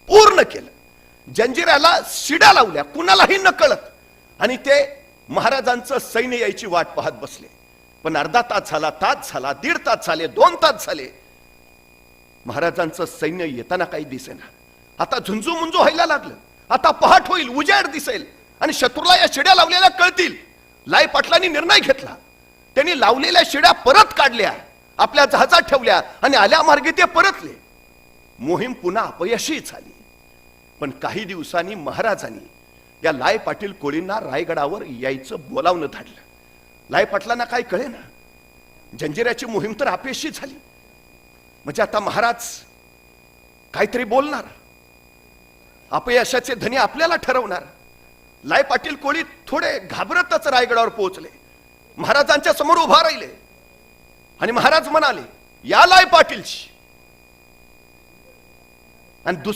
पूर्ण केलं. जंजिऱ्याला शिड्या लावल्या कुणालाही न कळत, आणि ते महाराजांचं सैन्य यायची वाट पाहत बसले. पण अर्धा तास झाला, तास झाला, 1.5 तास झाले, 2 तास झाले, महाराजांचं सैन्य येताना काही दिसेना. आता झुंजू मुंजू व्हायला लागलं. आता पहाट होईल, उजेड दिसेल आणि शत्रूला या शिड्या लावलेल्या कळतील. लाई पाटलांनी निर्णय घेतला. त्यांनी लावलेल्या शिड्या परत काढल्या, आपल्या जहाजात ठेवल्या आणि आल्या मार्गे ते परतले. मोहीम पुन्हा अपयशी झाली. पण काही दिवसांनी महाराजांनी या लाय पाटील कोळींना रायगडावर यायचं बोलावणं धाडलं. लाय पाटलांना काय कळेना, जंजिऱ्याची मोहीम तर अपयशी झाली. म्हणजे आता महाराज काहीतरी बोलणार, अपयशाचे धनी आपल्याला ठरवणार. लाय पाटील कोळी थोडे घाबरतच रायगडावर पोहोचले. महाराजांच्या समोर उभा राहिले आणि महाराज म्हणाले, या लाय पाटीलची. आणि दुसऱ्या